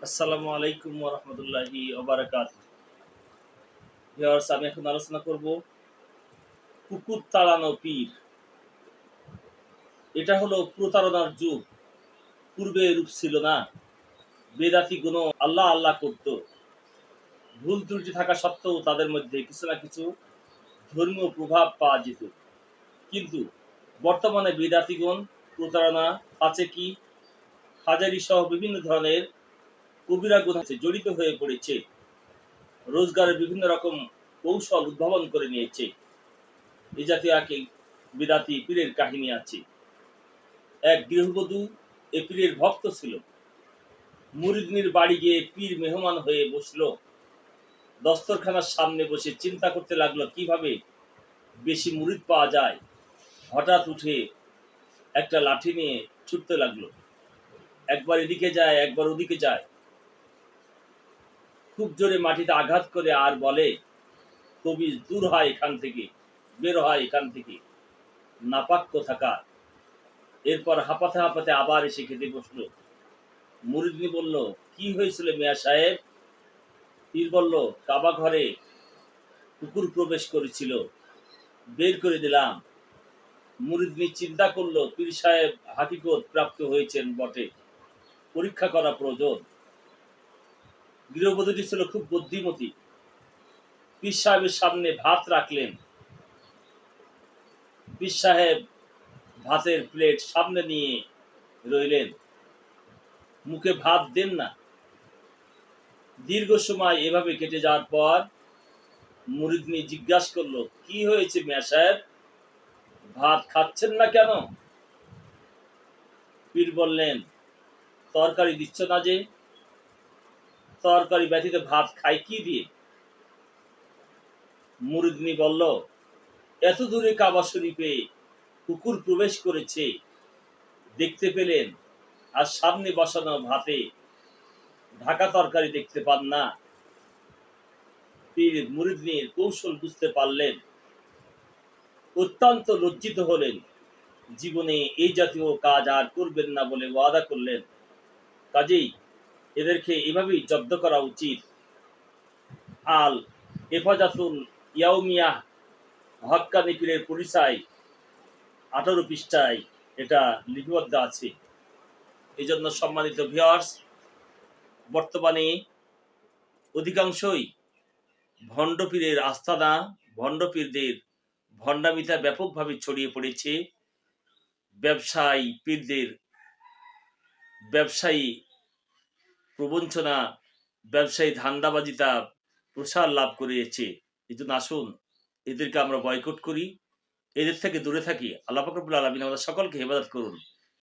আসসালামু আলাইকুম ওয়া রাহমাতুল্লাহি ওয়া বারাকাতুহু। ভিউয়ার্স, আমি এখন আলোচনা করব কুকুর তাড়ানো পীর। এটা হলো প্রতারণার যুগ। পূর্বে এরূপ ছিল না। বেদাতীগণ আল্লাহ আল্লাহ করত। ভুল ত্রুটি থাকা সত্ত্বেও তাদের মধ্যে কিছু না কিছু ধর্মীয় প্রভাব পাওয়া যেত। কিন্তু বর্তমানে বেদাতীগণ প্রতারণা, ফাঁসেকি, হাজারি সহ বিভিন্ন ধরনের কবিরা গুনাহে জড়িত হয়ে পড়েছে। রোজগারের বিভিন্ন রকম কৌশল উদ্ভাবন করে নিয়েছে। এই জাতীয় এক বিদাতি পীরের কাহিনী আছে। এক গৃহবধূ এ পীরের ভক্ত ছিল। মুরিদনির বাড়ি গিয়ে পীর মেহমান হয়ে বসলো। দস্তরখানার সামনে বসে চিন্তা করতে লাগলো কিভাবে বেশি মুরিদ পাওয়া যায়। হঠাৎ উঠে একটা লাঠি নিয়ে ছুটতে লাগলো। একবার এদিকে যায়, একবার ওদিকে যায়। খুব জোরে মাটিতে আঘাত করে আর বলে, কবির দূর হয় এখান থেকে, বের হয় এখান থেকে, নাপাক কোথাকার। এরপর হাঁপাতে হাঁপাতে আবার এসে খেতে বসলো। মুরিদনি বলল, কি হয়েছিল মিয়া সাহেব? পীর বলল, কাবা ঘরে কুকুর প্রবেশ করেছিল, বের করে দিলাম। মুরিদনি চিন্তা করলো, পীর সাহেব হাকিকত প্রাপ্ত হয়েছেন বটে, পরীক্ষা করা প্রয়োজন। গৃহবধূটি ছিল খুব বুদ্ধিমতী। পীর সাহেবের সামনে ভাত রাখলেন। পীর সাহেব ভাতের প্লেট সামনে নিয়ে রইলেন, মুখে ভাত দেন না। দীর্ঘ সময় এভাবে কেটে যাওয়ার পর মুরিদনি জিজ্ঞাসা করলো, কি হয়েছে মিয়া সাহেব, ভাত খাচ্ছেন না কেন? পীর বললেন, তরকারি দিচ্ছ না যে। তরকারি ব্যতীত ভাত খাই কি দিয়ে? মুরিদনি বলল, এত দূরে কাবা শরীফে কুকুর প্রবেশ করেছে, দেখতে পেলেন, আর সামনে বসানো ভাতে ঢাকা তরকারি দেখতে পান না। পীর মুরিদনির কৌশল বুঝতে পারলেন, অত্যন্ত লজ্জিত হলেন। জীবনে এই জাতীয় কাজ আর করবেন না বলে ওয়াদা করলেন। কাজেই এদেরকে এভাবেই জব্দ করা উচিত। আল হেফাজতুল ইয়াউমিয়াহ হক্কানি পীরের পরিচয় 18 পৃষ্ঠায় এটা লিপিবদ্ধ আছে। এই জন্য সম্মানিত ভিউয়ার্স, বর্তমানে অধিকাংশই ভণ্ড পীরের আস্তানা, ভণ্ড পীরদের ভণ্ডামিতা ব্যাপকভাবে ছড়িয়ে পড়েছে। ব্যবসায়ী পীরদের ব্যবসায়ী প্রবঞ্চনা, ব্যবসায়ী ধান্দাবাজিতা প্রসার লাভ করেছে। এই জন্য আসুন এদেরকে আমরা বয়কট করি, এদের থেকে দূরে থাকি। আল্লাহ পাক রব্বুল আলামিন আমাদের সকলকে হেফাজত করুন।